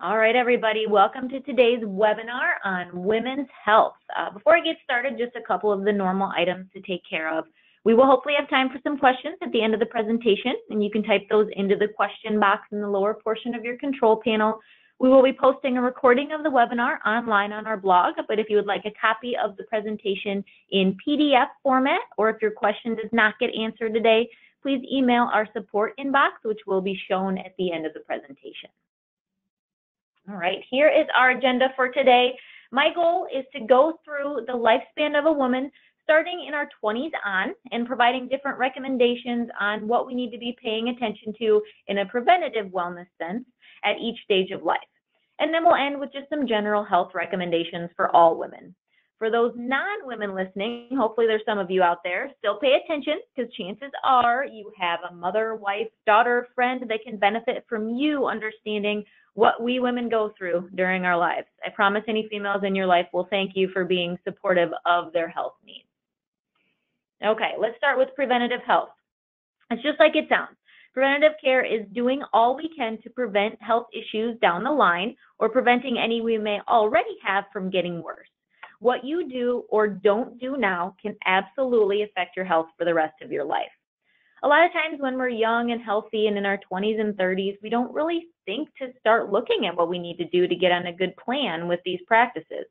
All right, everybody, welcome to today's webinar on women's health. Before I get started, just a couple of the normal items to take care of. We will hopefully have time for some questions at the end of the presentation, and you can type those into the question box in the lower portion of your control panel. We will be posting a recording of the webinar online on our blog, but if you would like a copy of the presentation in PDF format, or if your question does not get answered today, please email our support inbox, which will be shown at the end of the presentation. All right, here is our agenda for today. My goal is to go through the lifespan of a woman starting in our 20s on and providing different recommendations on what we need to be paying attention to in a preventative wellness sense at each stage of life. And then we'll end with just some general health recommendations for all women. For those non-women listening, hopefully there's some of you out there, still pay attention because chances are you have a mother, wife, daughter, friend that can benefit from you understanding what we women go through during our lives. I promise any females in your life will thank you for being supportive of their health needs. Okay, let's start with preventative health. It's just like it sounds. Preventative care is doing all we can to prevent health issues down the line or preventing any we may already have from getting worse. What you do or don't do now can absolutely affect your health for the rest of your life. A lot of times when we're young and healthy and in our 20s and 30s, we don't really think to start looking at what we need to do to get on a good plan with these practices.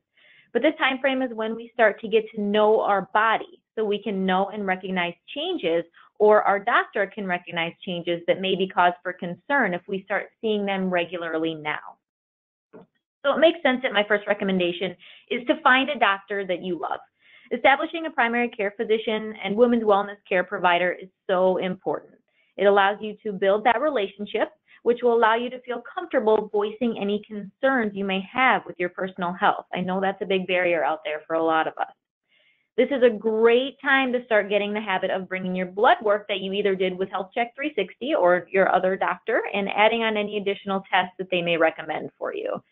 But this time frame is when we start to get to know our body so we can know and recognize changes, or our doctor can recognize changes that may be cause for concern if we start seeing them regularly now. So it makes sense that my first recommendation is to find a doctor that you love. Establishing a primary care physician and women's wellness care provider is so important. It allows you to build that relationship, which will allow you to feel comfortable voicing any concerns you may have with your personal health. I know that's a big barrier out there for a lot of us. This is a great time to start getting the habit of bringing your blood work that you either did with Health Check 360 or your other doctor and adding on any additional tests that they may recommend for you.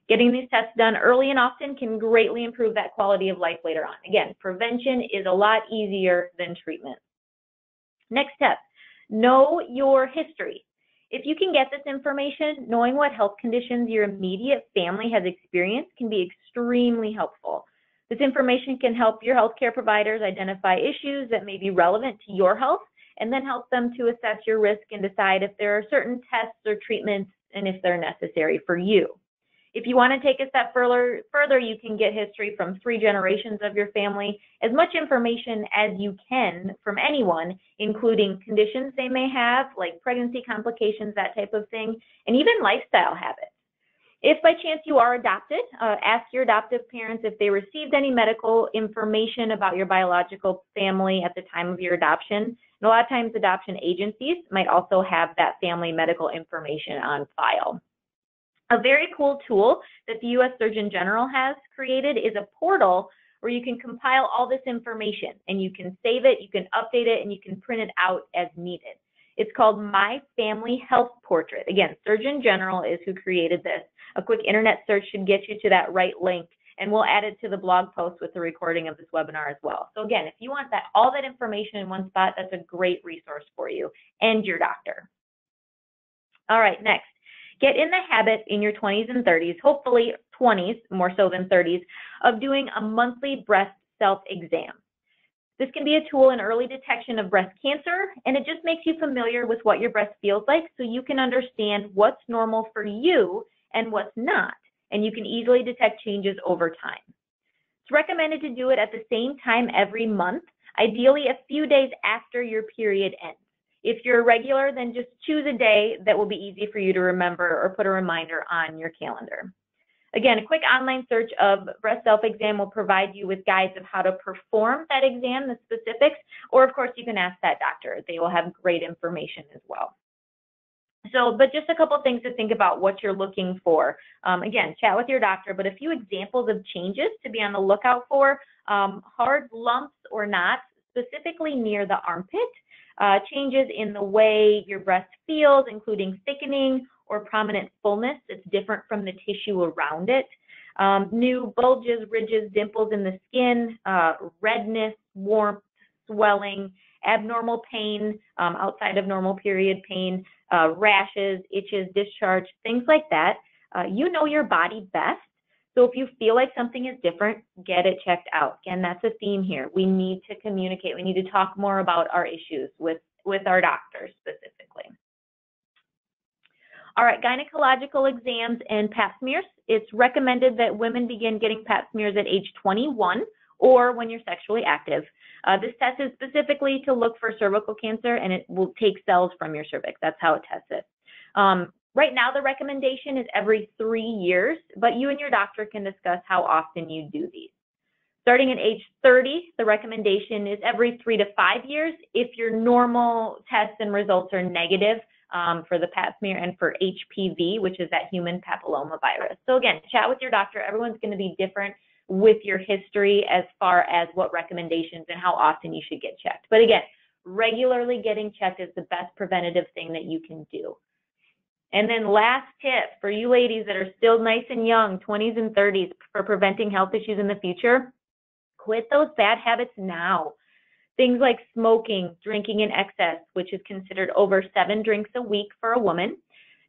Getting these tests done early and often can greatly improve that quality of life later on. Again, prevention is a lot easier than treatment. Next step, know your history. If you can get this information, knowing what health conditions your immediate family has experienced can be extremely helpful. This information can help your healthcare providers identify issues that may be relevant to your health and then help them to assess your risk and decide if there are certain tests or treatments and if they're necessary for you. If you want to take a step further, you can get history from 3 generations of your family, as much information as you can from anyone, including conditions they may have, like pregnancy complications, that type of thing, and even lifestyle habits. If by chance you are adopted, ask your adoptive parents if they received any medical information about your biological family at the time of your adoption. And a lot of times adoption agencies might also have that family medical information on file. A very cool tool that the U.S. Surgeon General has created is a portal where you can compile all this information and you can save it, you can update it, and you can print it out as needed. It's called My Family Health Portrait. Again, Surgeon General is who created this. A quick internet search should get you to that right link, and we'll add it to the blog post with the recording of this webinar as well. So again, if you want all that information in one spot, that's a great resource for you and your doctor. All right, next. Get in the habit in your 20s and 30s, hopefully 20s more so than 30s, of doing a monthly breast self-exam. This can be a tool in early detection of breast cancer, and it just makes you familiar with what your breast feels like so you can understand what's normal for you and what's not, and you can easily detect changes over time. It's recommended to do it at the same time every month, ideally a few days after your period ends. If you're regular, then just choose a day that will be easy for you to remember or put a reminder on your calendar. Again, a quick online search of breast self-exam will provide you with guides of how to perform that exam, the specifics, or of course you can ask that doctor. They will have great information as well. But just a couple things to think about what you're looking for. Again, chat with your doctor, but a few examples of changes to be on the lookout for: hard lumps or knots, specifically near the armpit, changes in the way your breast feels, including thickening or prominent fullness that's different from the tissue around it, new bulges, ridges, dimples in the skin, redness, warmth, swelling, abnormal pain outside of normal period pain, rashes, itches, discharge, things like that. You know your body best. So if you feel like something is different, get it checked out. Again, that's a theme here. We need to communicate. We need to talk more about our issues with our doctors specifically. All right, gynecological exams and pap smears. It's recommended that women begin getting pap smears at age 21 or when you're sexually active. This test is specifically to look for cervical cancer, and it will take cells from your cervix. That's how it tests it. Right now, the recommendation is every 3 years, but you and your doctor can discuss how often you do these. Starting at age 30, the recommendation is every 3 to 5 years if your normal tests and results are negative for the pap smear and for HPV, which is that human papilloma virus. So again, chat with your doctor. Everyone's going to be different with your history as far as what recommendations and how often you should get checked. But again, regularly getting checked is the best preventative thing that you can do. And then last tip for you ladies that are still nice and young, 20s and 30s, for preventing health issues in the future, quit those bad habits now. Things like smoking, drinking in excess, which is considered over 7 drinks a week for a woman,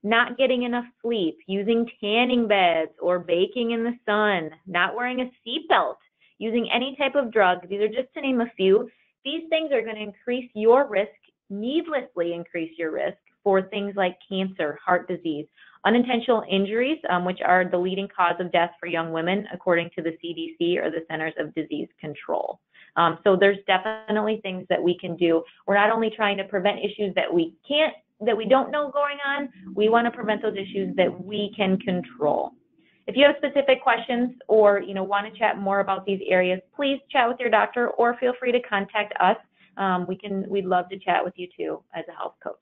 not getting enough sleep, using tanning beds or baking in the sun, not wearing a seatbelt, using any type of drug. These are just to name a few. These things are going to increase your risk, needlessly increase your risk for things like cancer, heart disease, unintentional injuries, which are the leading cause of death for young women, according to the CDC or the Centers of Disease Control. So there's definitely things that we can do. We're not only trying to prevent issues that we don't know going on, we want to prevent those issues that we can control. If you have specific questions or want to chat more about these areas, please chat with your doctor or feel free to contact us. We'd love to chat with you too as a health coach.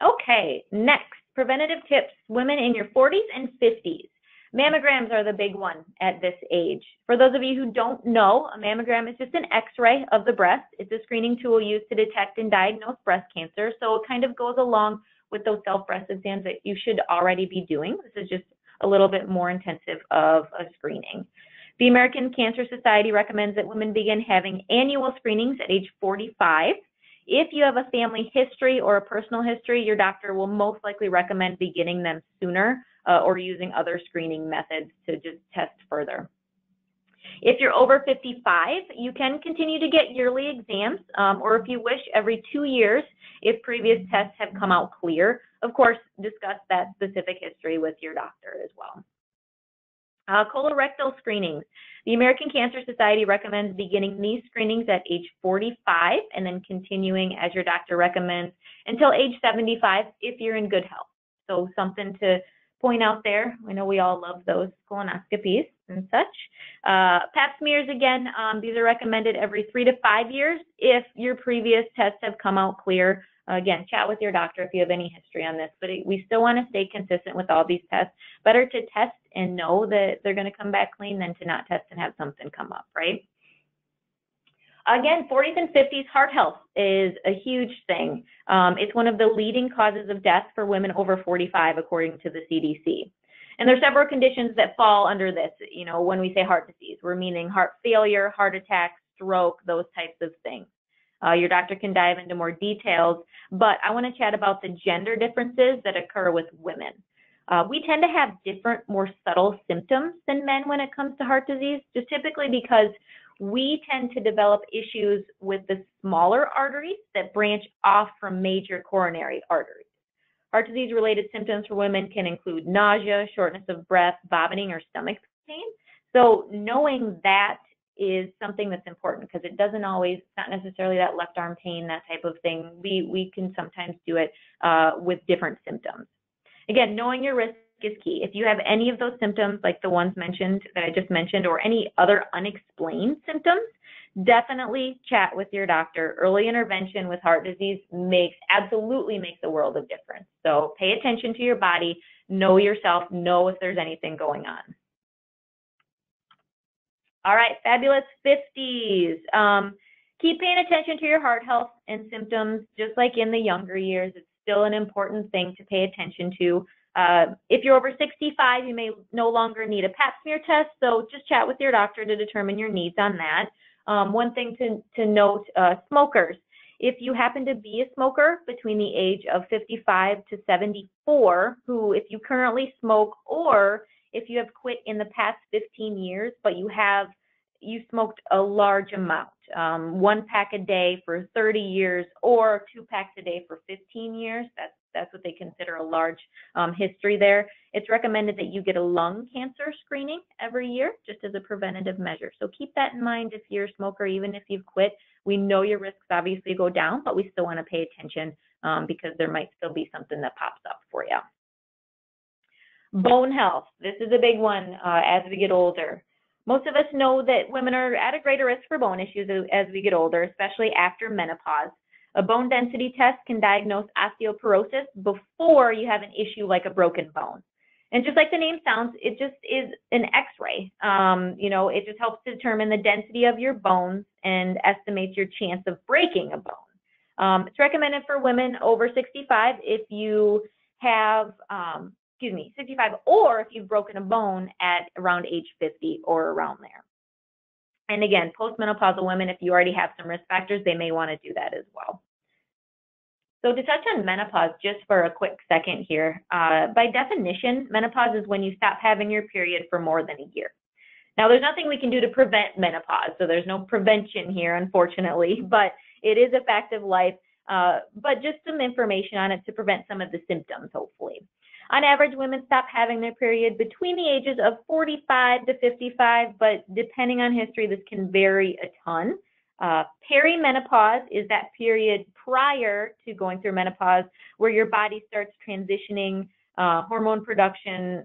Okay, next, preventative tips, women in your 40s and 50s. Mammograms are the big one at this age. For those of you who don't know, a mammogram is just an x-ray of the breast. It's a screening tool used to detect and diagnose breast cancer. So it kind of goes along with those self-breast exams that you should already be doing. This is just a little bit more intensive of a screening. The American Cancer Society recommends that women begin having annual screenings at age 45. If you have a family history or a personal history, your doctor will most likely recommend beginning them sooner or using other screening methods to just test further. If you're over 55, you can continue to get yearly exams, or if you wish, every 2 years if previous tests have come out clear. Of course, discuss that specific history with your doctor as well. Colorectal screenings. The American Cancer Society recommends beginning these screenings at age 45 and then continuing as your doctor recommends until age 75 if you're in good health. So something to point out there. I know we all love those colonoscopies and such. Pap smears, again, these are recommended every 3 to 5 years if your previous tests have come out clear. Again, chat with your doctor if you have any history on this, but we still want to stay consistent with all these tests. Better to test and know that they're going to come back clean than to not test and have something come up, right? Again, 40s and 50s, heart health is a huge thing. It's one of the leading causes of death for women over 45, according to the CDC. And there are several conditions that fall under this. When we say heart disease, we're meaning heart failure, heart attack, stroke, those types of things. Your doctor can dive into more details, but I want to chat about the gender differences that occur with women. We tend to have different, more subtle symptoms than men when it comes to heart disease, just typically because we tend to develop issues with the smaller arteries that branch off from major coronary arteries. Heart disease-related symptoms for women can include nausea, shortness of breath, vomiting, or stomach pain. So knowing that is something that's important because it doesn't always, it's not necessarily that left arm pain, that type of thing. We can sometimes do it with different symptoms. Again, knowing your risk is key. If you have any of those symptoms, like the ones mentioned that I just mentioned, or any other unexplained symptoms, definitely chat with your doctor. Early intervention with heart disease absolutely makes a world of difference. So pay attention to your body, know yourself, know if there's anything going on. All right, fabulous 50s. Keep paying attention to your heart health and symptoms, just like in the younger years. It's still an important thing to pay attention to. If you're over 65, you may no longer need a pap smear test, so just chat with your doctor to determine your needs on that. One thing to note, smokers, If you happen to be a smoker between the age of 55 to 74, who if you currently smoke, or if you have quit in the past 15 years, but you smoked a large amount, 1 pack a day for 30 years or 2 packs a day for 15 years, that's what they consider a large history there. It's recommended that you get a lung cancer screening every year just as a preventative measure. So keep that in mind if you're a smoker, even if you've quit. We know your risks obviously go down, but we still want to pay attention because there might still be something that pops up for you. Bone health. This is a big one as we get older. Most of us know that women are at a greater risk for bone issues as we get older, especially after menopause. A bone density test can diagnose osteoporosis before you have an issue like a broken bone. And just like the name sounds, it just is an x-ray. It just helps to determine the density of your bones and estimates your chance of breaking a bone. It's recommended for women over 65 if you have, 65, or if you've broken a bone at around age 50 or around there. And again, postmenopausal women, if you already have some risk factors, they may want to do that as well. So to touch on menopause just for a quick second here, by definition, menopause is when you stop having your period for more than a year. Now, there's nothing we can do to prevent menopause, so there's no prevention here, unfortunately, but it is a fact of life, but just some information on it to prevent some of the symptoms, hopefully. On average, women stop having their period between the ages of 45 to 55, but depending on history, this can vary a ton. Perimenopause is that period prior to going through menopause where your body starts transitioning, hormone production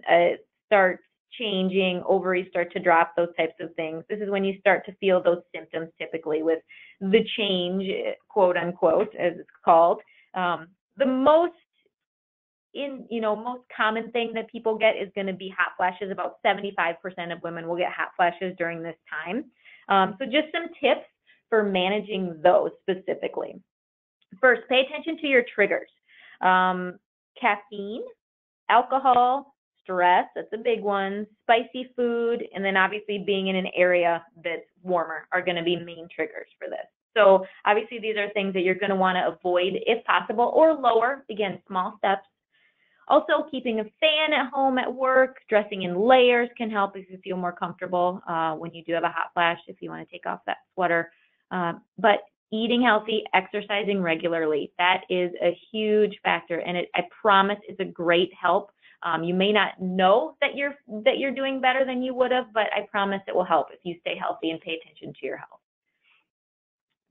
starts changing, ovaries start to drop, those types of things. This is when you start to feel those symptoms typically with the change, quote unquote, as it's called. The most common thing that people get is going to be hot flashes. About 75% of women will get hot flashes during this time. So just some tips for managing those specifically. First, pay attention to your triggers. Caffeine, alcohol, stress, that's a big one, spicy food, and then obviously being in an area that's warmer are going to be main triggers for this. So obviously these are things that you're going to want to avoid if possible or lower. Again, small steps. Also, keeping a fan at home at work, dressing in layers can help if you feel more comfortable when you do have a hot flash, if you want to take off that sweater. But eating healthy, exercising regularly, that is a huge factor, and I promise it's a great help. You may not know that you're doing better than you would have, but I promise it will help if you stay healthy and pay attention to your health.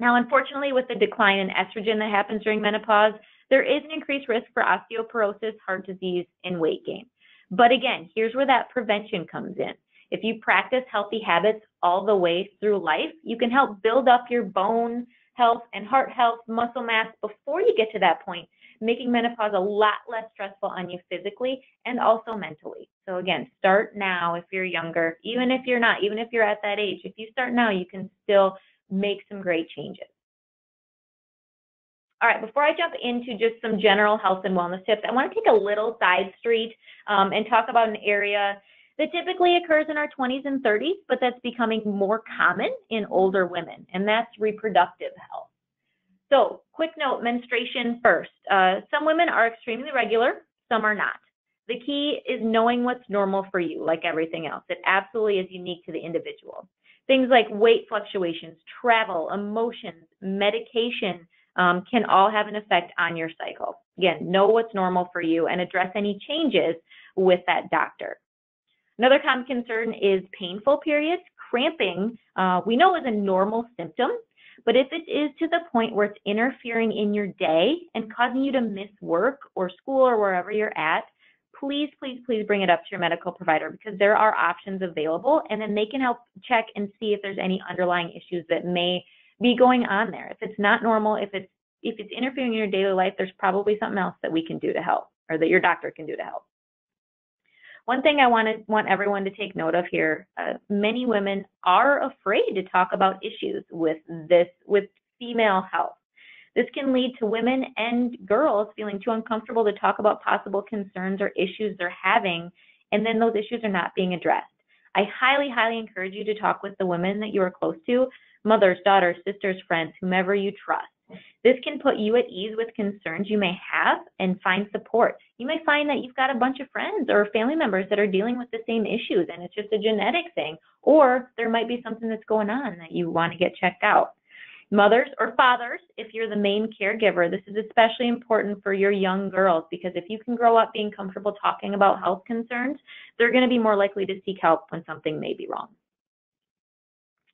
Now, unfortunately, with the decline in estrogen that happens during menopause, there is an increased risk for osteoporosis, heart disease, and weight gain. But again, here's where that prevention comes in. If you practice healthy habits all the way through life, you can help build up your bone health and heart health, muscle mass before you get to that point, making menopause a lot less stressful on you physically and also mentally. So again, start now if you're younger, even if you're not, even if you're at that age. If you start now, you can still make some great changes. All right, before I jump into just some general health and wellness tips, I want to take a little side street and talk about an area that typically occurs in our 20s and 30s, but that's becoming more common in older women, and that's reproductive health. So, quick note, menstruation first. Some women are extremely regular, some are not. The key is knowing what's normal for you, like everything else. It absolutely is unique to the individual. Things like weight fluctuations, travel, emotions, medication, can all have an effect on your cycle. Again, know what's normal for you and address any changes with that doctor. Another common concern is painful periods. Cramping, we know is a normal symptom, but if it is to the point where it's interfering in your day and causing you to miss work or school or wherever you're at, please, please, please bring it up to your medical provider because there are options available, and then they can help check and see if there's any underlying issues that may be going on there. If it's not normal, if it's interfering in your daily life, there's probably something else that we can do to help, or that your doctor can do to help. One thing I want everyone to take note of here, many women are afraid to talk about issues with female health. This can lead to women and girls feeling too uncomfortable to talk about possible concerns or issues they're having, and then those issues are not being addressed. I highly, highly encourage you to talk with the women that you are close to, mothers, daughters, sisters, friends, whomever you trust. This can put you at ease with concerns you may have and find support. You may find that you've got a bunch of friends or family members that are dealing with the same issues and it's just a genetic thing, or there might be something that's going on that you want to get checked out. Mothers or fathers, if you're the main caregiver, this is especially important for your young girls because if you can grow up being comfortable talking about health concerns, they're going to be more likely to seek help when something may be wrong.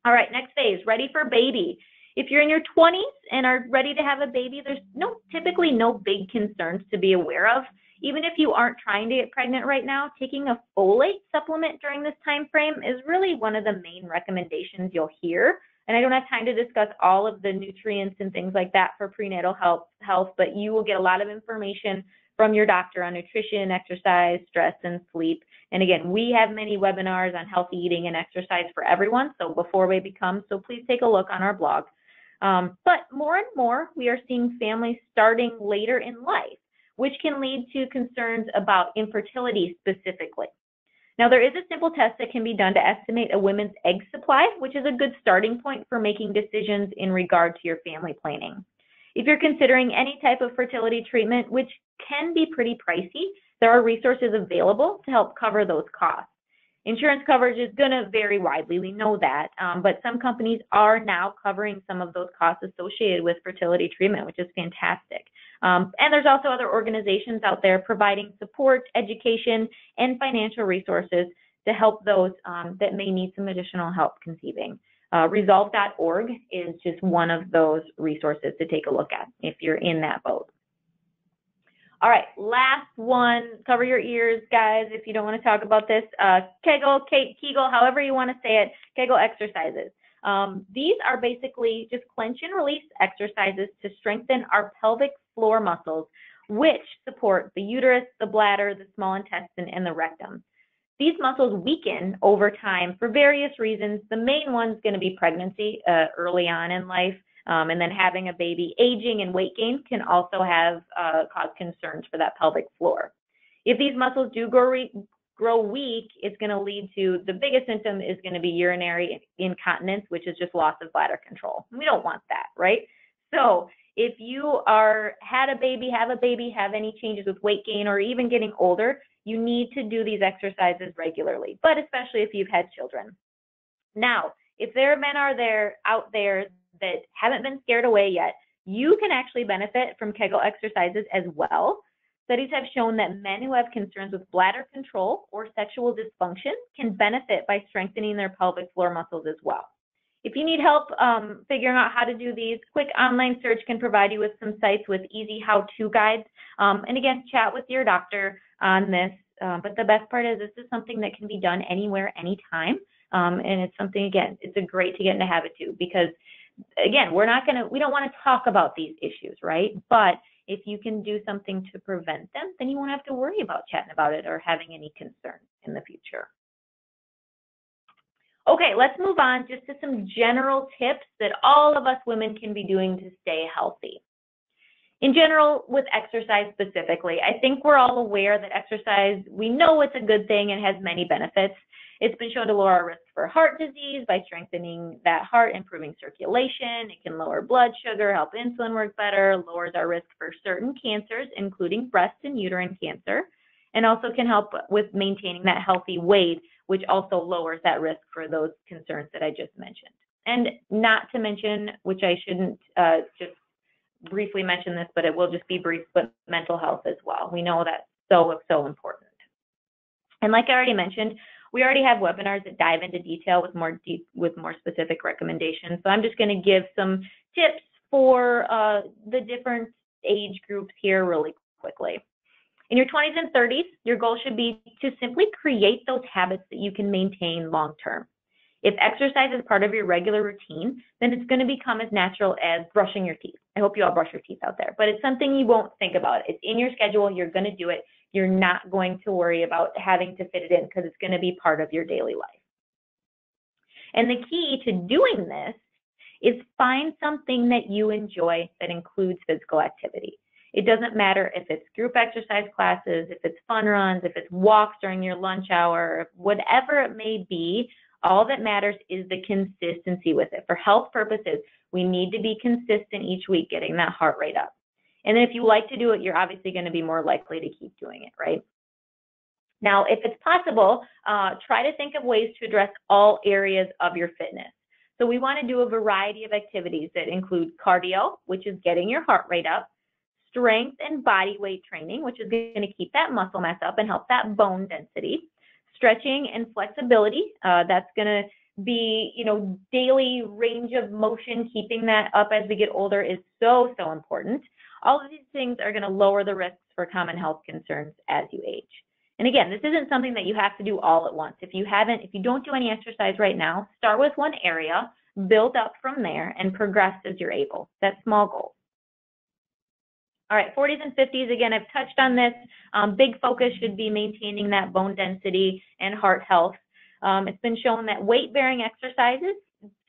All right, next phase, ready for baby. If you're in your 20s and are ready to have a baby, there's typically no big concerns to be aware of. Even if you aren't trying to get pregnant right now, taking a folate supplement during this time frame is really one of the main recommendations you'll hear. And I don't have time to discuss all of the nutrients and things like that for prenatal health, but you will get a lot of information from your doctor on nutrition, exercise, stress, and sleep. And again, we have many webinars on healthy eating and exercise for everyone, so before baby comes, so please take a look on our blog. But more and more, we are seeing families starting later in life, which can lead to concerns about infertility specifically. Now, there is a simple test that can be done to estimate a woman's egg supply, which is a good starting point for making decisions in regard to your family planning. If you're considering any type of fertility treatment, which can be pretty pricey, there are resources available to help cover those costs. Insurance coverage is going to vary widely, we know that, but some companies are now covering some of those costs associated with fertility treatment, which is fantastic. And there's also other organizations out there providing support, education, and financial resources to help those that may need some additional help conceiving. Resolve.org is just one of those resources to take a look at if you're in that boat. All right, last one, cover your ears, guys, if you don't want to talk about this. Kegel, however you want to say it, Kegel exercises. These are basically just clench and release exercises to strengthen our pelvic floor muscles, which support the uterus, the bladder, the small intestine, and the rectum. These muscles weaken over time for various reasons. The main one's going to be pregnancy early on in life. And then having a baby. Aging and weight gain can also have cause concerns for that pelvic floor. If these muscles do grow weak, it's going to lead to, the biggest symptom is going to be urinary incontinence, which is just loss of bladder control. We don't want that, right? So if you have a baby, have any changes with weight gain, or even getting older, you need to do these exercises regularly, but especially if you've had children. Now, if there are men out there that haven't been scared away yet, you can actually benefit from Kegel exercises as well. Studies have shown that men who have concerns with bladder control or sexual dysfunction can benefit by strengthening their pelvic floor muscles as well. If you need help figuring out how to do these, quick online search can provide you with some sites with easy how-to guides. And again, chat with your doctor on this. But the best part is this is something that can be done anywhere, anytime. And it's something, again, it's great to get in the habit too, because again, we don't want to talk about these issues, right? But if you can do something to prevent them, then you won't have to worry about chatting about it or having any concerns in the future. Okay, let's move on just to some general tips that all of us women can be doing to stay healthy. In general, with exercise specifically, I think we're all aware that exercise, we know it's a good thing and has many benefits. It's been shown to lower our risk for heart disease by strengthening that heart, improving circulation. It can lower blood sugar, help insulin work better, lowers our risk for certain cancers, including breast and uterine cancer, and also can help with maintaining that healthy weight, which also lowers that risk for those concerns that I just mentioned. And not to mention, which I shouldn't just briefly mention this, but it will just be brief, but mental health as well. We know that's so important. And like I already mentioned, we already have webinars that dive into detail with more specific recommendations. So I'm just going to give some tips for the different age groups here really quickly. In your 20s and 30s, your goal should be to simply create those habits that you can maintain long term. If exercise is part of your regular routine, then it's going to become as natural as brushing your teeth. I hope you all brush your teeth out there, but it's something you won't think about. It's in your schedule. You're going to do it. You're not going to worry about having to fit it in because it's going to be part of your daily life. And the key to doing this is find something that you enjoy that includes physical activity. It doesn't matter if it's group exercise classes, if it's fun runs, if it's walks during your lunch hour, whatever it may be, All that matters is the consistency with it. For health purposes, we need to be consistent each week, getting that heart rate up. And then if you like to do it, you're obviously going to be more likely to keep doing it, right? Now, if it's possible, try to think of ways to address all areas of your fitness. So we want to do a variety of activities that include cardio, which is getting your heart rate up, strength and body weight training, which is going to keep that muscle mass up and help that bone density, stretching and flexibility. That's going to be, daily range of motion. Keeping that up as we get older is so, so important. All of these things are going to lower the risks for common health concerns as you age. And again, this isn't something that you have to do all at once. If you don't do any exercise right now, start with one area, build up from there, and progress as you're able. That's small goals. All right, 40s and 50s, again, I've touched on this. Big focus should be maintaining that bone density and heart health. It's been shown that weight-bearing exercises,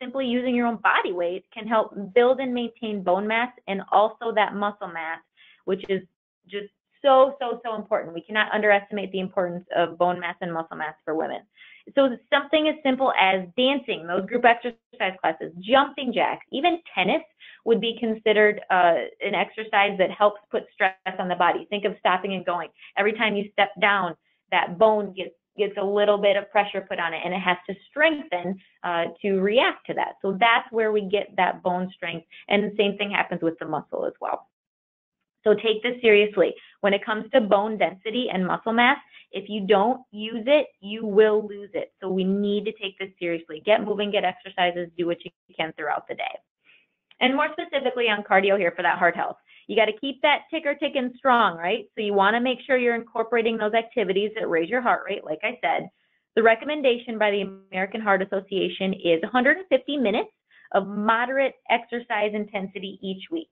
simply using your own body weight, can help build and maintain bone mass and also that muscle mass, which is just so, so, so important. We cannot underestimate the importance of bone mass and muscle mass for women. So something as simple as dancing, those group exercise classes, jumping jacks, even tennis would be considered an exercise that helps put stress on the body. Think of stopping and going. Every time you step down, that bone gets a little bit of pressure put on it, and it has to strengthen to react to that. So that's where we get that bone strength, and the same thing happens with the muscle as well. So take this seriously. When it comes to bone density and muscle mass, if you don't use it, you will lose it. So we need to take this seriously. Get moving, get exercises, do what you can throughout the day. And more specifically on cardio here for that heart health, you got to keep that ticker ticking strong, right? So you want to make sure you're incorporating those activities that raise your heart rate, like I said. The recommendation by the American Heart Association is 150 minutes of moderate exercise intensity each week.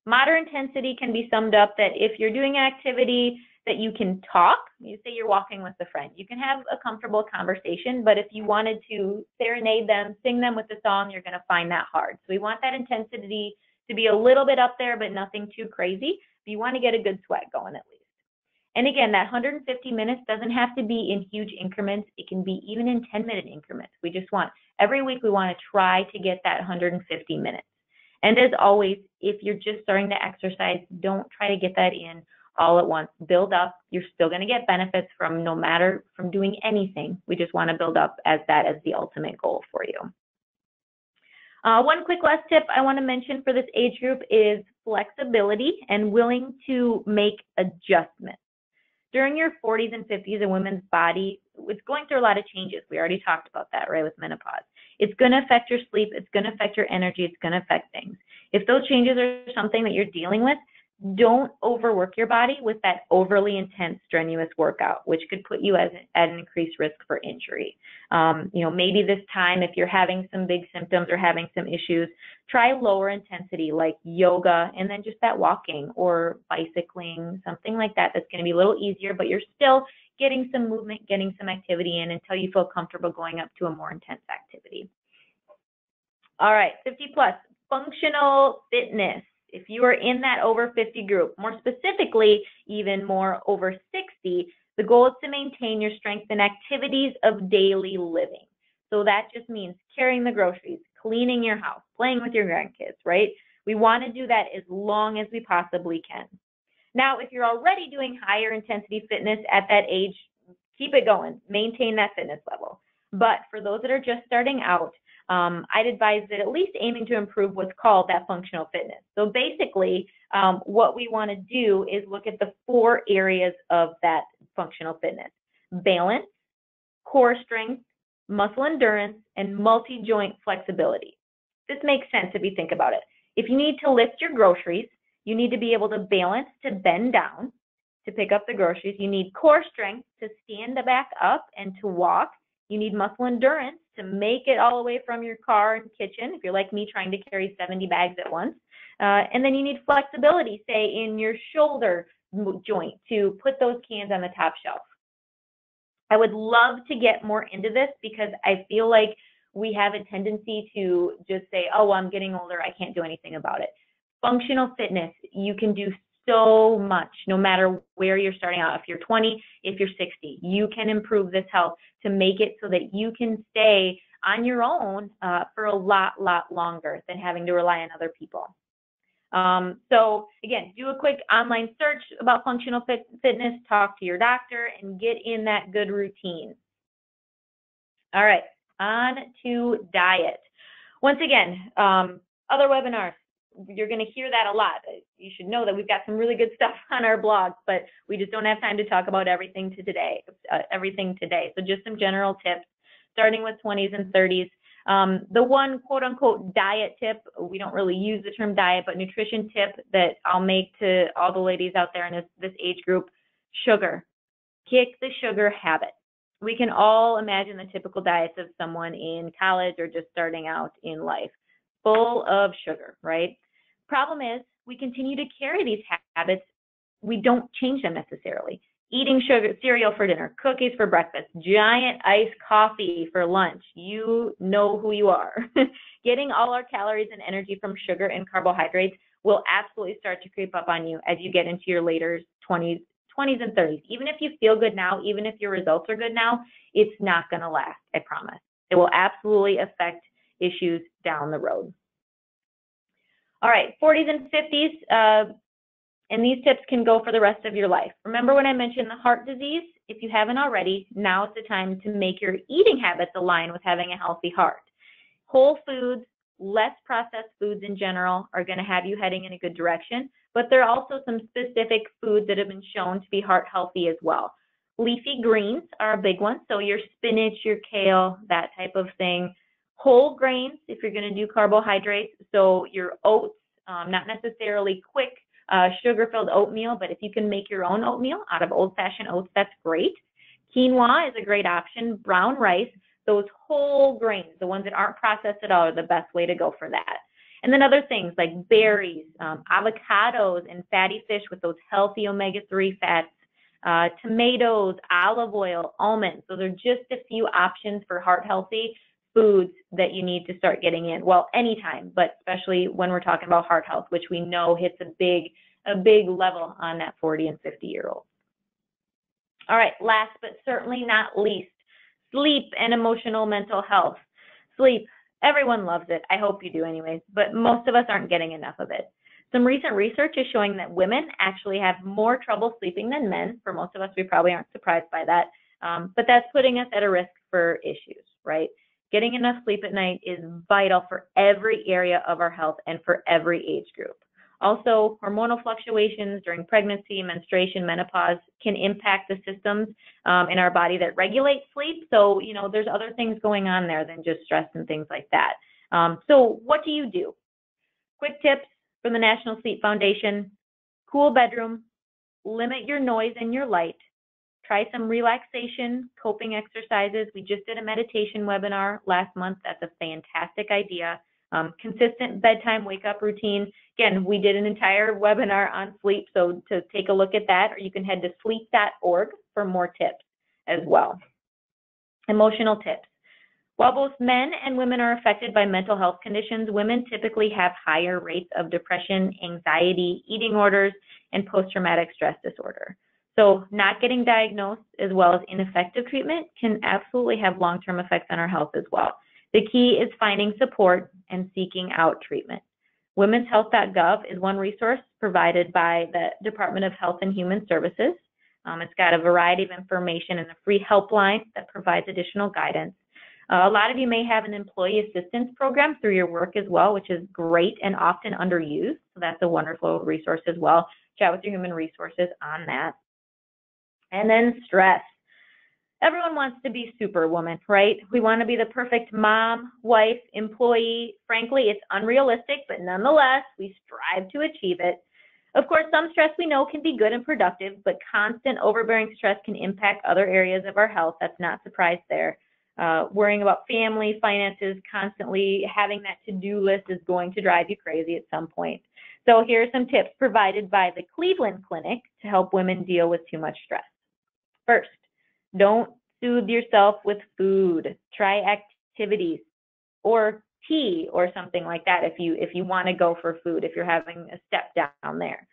Moderate intensity can be summed up that if you're doing an activity that you can talk, you say you're walking with a friend, you can have a comfortable conversation, but if you wanted to serenade them, sing them with the song, you're going to find that hard. So we want that intensity to be a little bit up there, but nothing too crazy. But you want to get a good sweat going at least. And again, that 150 minutes doesn't have to be in huge increments. It can be even in 10-minute increments. Every week we want to try to get that 150 minutes. And as always, if you're just starting to exercise, don't try to get that in all at once. Build up. You're still going to get benefits from doing anything. We just want to build up as the ultimate goal for you. One quick last tip I want to mention for this age group is flexibility and willing to make adjustments. During your 40s and 50s, a woman's body is going through a lot of changes. We already talked about that, right, with menopause. It's going to affect your sleep. It's going to affect your energy. It's going to affect things. If those changes are something that you're dealing with, don't overwork your body with that overly intense, strenuous workout, which could put you at an increased risk for injury. Maybe this time, if you're having some big symptoms or having some issues, try lower intensity like yoga and then just that walking or bicycling, something like that. That's going to be a little easier, but you're still getting some movement, getting some activity in until you feel comfortable going up to a more intense activity. All right, 50 plus, functional fitness. If you are in that over 50 group, more specifically, even more over 60, the goal is to maintain your strength in activities of daily living. So that just means carrying the groceries, cleaning your house, playing with your grandkids, right? We want to do that as long as we possibly can. Now, if you're already doing higher intensity fitness at that age, keep it going, maintain that fitness level. But for those that are just starting out, I'd advise that at least aiming to improve what's called that functional fitness. So basically, what we want to do is look at the 4 areas of that functional fitness: balance, core strength, muscle endurance, and multi-joint flexibility. This makes sense if you think about it. If you need to lift your groceries, you need to be able to balance to bend down to pick up the groceries. You need core strength to stand back up and to walk. You need muscle endurance to make it all the way from your car and kitchen, if you're like me trying to carry 70 bags at once. And then you need flexibility, say, in your shoulder joint to put those cans on the top shelf. I would love to get more into this because I feel like we have a tendency to just say, oh, well, I'm getting older, I can't do anything about it. Functional fitness, you can do so much, no matter where you're starting out. If you're 20, if you're 60, you can improve this health to make it so that you can stay on your own for a lot longer than having to rely on other people. So again, do a quick online search about functional fitness, talk to your doctor, and get in that good routine. All right, on to diet. Once again, other webinars, you're going to hear that a lot. You should know that we've got some really good stuff on our blog, but we just don't have time to talk about everything today. So just some general tips, starting with 20s and 30s. The one quote unquote diet tip, we don't really use the term diet, but nutrition tip that I'll make to all the ladies out there in this age group: sugar. Kick the sugar habit. We can all imagine the typical diets of someone in college or just starting out in life, full of sugar, right? Problem is, we continue to carry these habits. We don't change them necessarily. Eating cereal for dinner, cookies for breakfast, giant iced coffee for lunch. You know who you are. Getting all our calories and energy from sugar and carbohydrates will absolutely start to creep up on you as you get into your later 20s and 30s. Even if you feel good now, even if your results are good now, it's not going to last, I promise. It will absolutely affect issues down the road. All right, 40s and 50s, and these tips can go for the rest of your life. Remember when I mentioned the heart disease? If you haven't already, now is the time to make your eating habits align with having a healthy heart. Whole foods, less processed foods in general are going to have you heading in a good direction, but there are also some specific foods that have been shown to be heart healthy as well. Leafy greens are a big one, so your spinach, your kale, that type of thing. Whole grains, if you're going to do carbohydrates, so your oats, not necessarily quick sugar-filled oatmeal, but if you can make your own oatmeal out of old-fashioned oats, that's great. Quinoa is a great option. Brown rice, those whole grains, the ones that aren't processed at all, are the best way to go for that. And then other things like berries, avocados, and fatty fish with those healthy omega-3 fats, tomatoes, olive oil, almonds. So they're just a few options for heart-healthy foods that you need to start getting in. Well, anytime, but especially when we're talking about heart health, which we know hits a big level on that 40 and 50-year-old. All right, last but certainly not least, sleep and emotional mental health. Sleep, everyone loves it. I hope you do anyways, but most of us aren't getting enough of it. Some recent research is showing that women actually have more trouble sleeping than men. For most of us, we probably aren't surprised by that, but that's putting us at a risk for issues, right? Getting enough sleep at night is vital for every area of our health and for every age group. Also, hormonal fluctuations during pregnancy, menstruation, menopause can impact the systems in our body that regulate sleep. So, there's other things going on there than just stress and things like that. So what do you do? Quick tips from the National Sleep Foundation: cool bedroom, limit your noise and your light, try some relaxation, coping exercises. We just did a meditation webinar last month. That's a fantastic idea. Consistent bedtime wake-up routine. Again, we did an entire webinar on sleep, so to take a look at that, or you can head to sleep.org for more tips as well. Emotional tips. While both men and women are affected by mental health conditions, women typically have higher rates of depression, anxiety, eating disorders, and post-traumatic stress disorder. So not getting diagnosed as well as ineffective treatment can absolutely have long-term effects on our health as well. The key is finding support and seeking out treatment. Women'sHealth.gov is one resource provided by the Department of Health and Human Services. It's got a variety of information and a free helpline that provides additional guidance. A lot of you may have an employee assistance program through your work as well, which is great and often underused. So that's a wonderful resource as well. Chat with your human resources on that. And then stress. Everyone wants to be Superwoman, right? We want to be the perfect mom, wife, employee. Frankly, it's unrealistic, but nonetheless, we strive to achieve it. Of course, some stress we know can be good and productive, but constant overbearing stress can impact other areas of our health. That's not a surprise there. Worrying about family, finances, constantly having that to-do list is going to drive you crazy at some point. So here are some tips provided by the Cleveland Clinic to help women deal with too much stress. First, don't soothe yourself with food. Try activities or tea or something like that if you want to go for food, if you're having a step down there.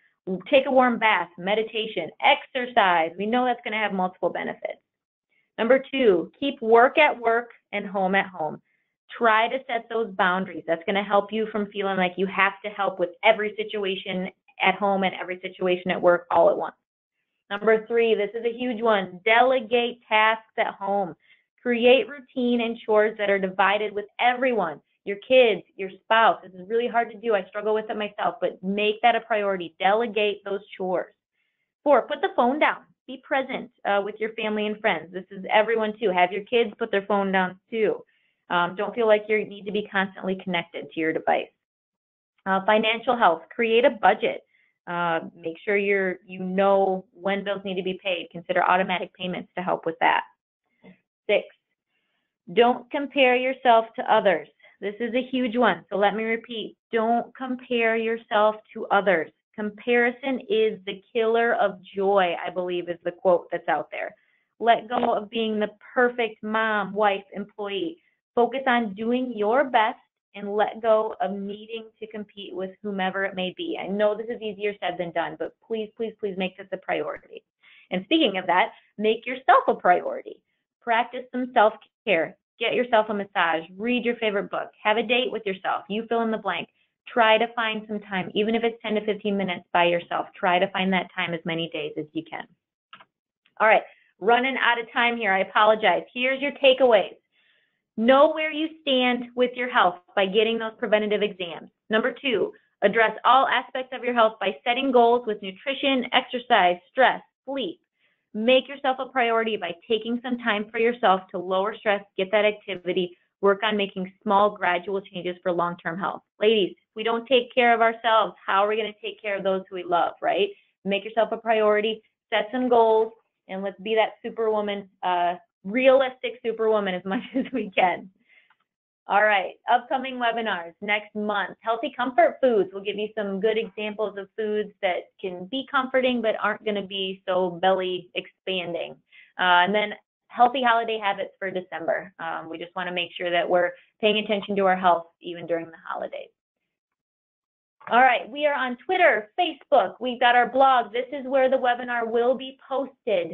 Take a warm bath, meditation, exercise. We know that's going to have multiple benefits. Number 2, keep work at work and home at home. Try to set those boundaries. That's going to help you from feeling like you have to help with every situation at home and every situation at work all at once. Number 3, this is a huge one. Delegate tasks at home. Create routine and chores that are divided with everyone, your kids, your spouse. This is really hard to do. I struggle with it myself, but make that a priority. Delegate those chores. 4, put the phone down. Be present with your family and friends. This is everyone too. Have your kids put their phone down too. Don't feel like you need to be constantly connected to your device. Financial health. Create a budget. Make sure you know when bills need to be paid. Consider automatic payments to help with that. 6, don't compare yourself to others. This is a huge one, so let me repeat. Don't compare yourself to others. Comparison is the killer of joy, I believe is the quote that's out there. Let go of being the perfect mom, wife, employee. Focus on doing your best and let go of needing to compete with whomever it may be. I know this is easier said than done, but please, please, please make this a priority. And speaking of that, make yourself a priority. Practice some self-care. Get yourself a massage. Read your favorite book. Have a date with yourself. You fill in the blank. Try to find some time, even if it's 10 to 15 minutes by yourself. Try to find that time as many days as you can. All right, running out of time here. I apologize. Here's your takeaways. Know where you stand with your health by getting those preventative exams. Number 2, address all aspects of your health by setting goals with nutrition, exercise, stress, sleep. Make yourself a priority by taking some time for yourself to lower stress, get that activity, work on making small, gradual changes for long-term health. Ladies, if we don't take care of ourselves, how are we going to take care of those who we love, right? Make yourself a priority, set some goals, and let's be that superwoman, realistic superwoman as much as we can. All right, upcoming webinars next month. Healthy comfort foods. We'll give you some good examples of foods that can be comforting but aren't going to be so belly expanding. And then healthy holiday habits for December. We just want to make sure that we're paying attention to our health even during the holidays. All right, we are on Twitter, Facebook. We've got our blog. This is where the webinar will be posted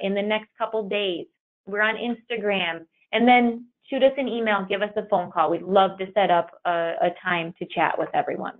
in the next couple days. We're on Instagram. And then shoot us an email, give us a phone call. We'd love to set up a time to chat with everyone.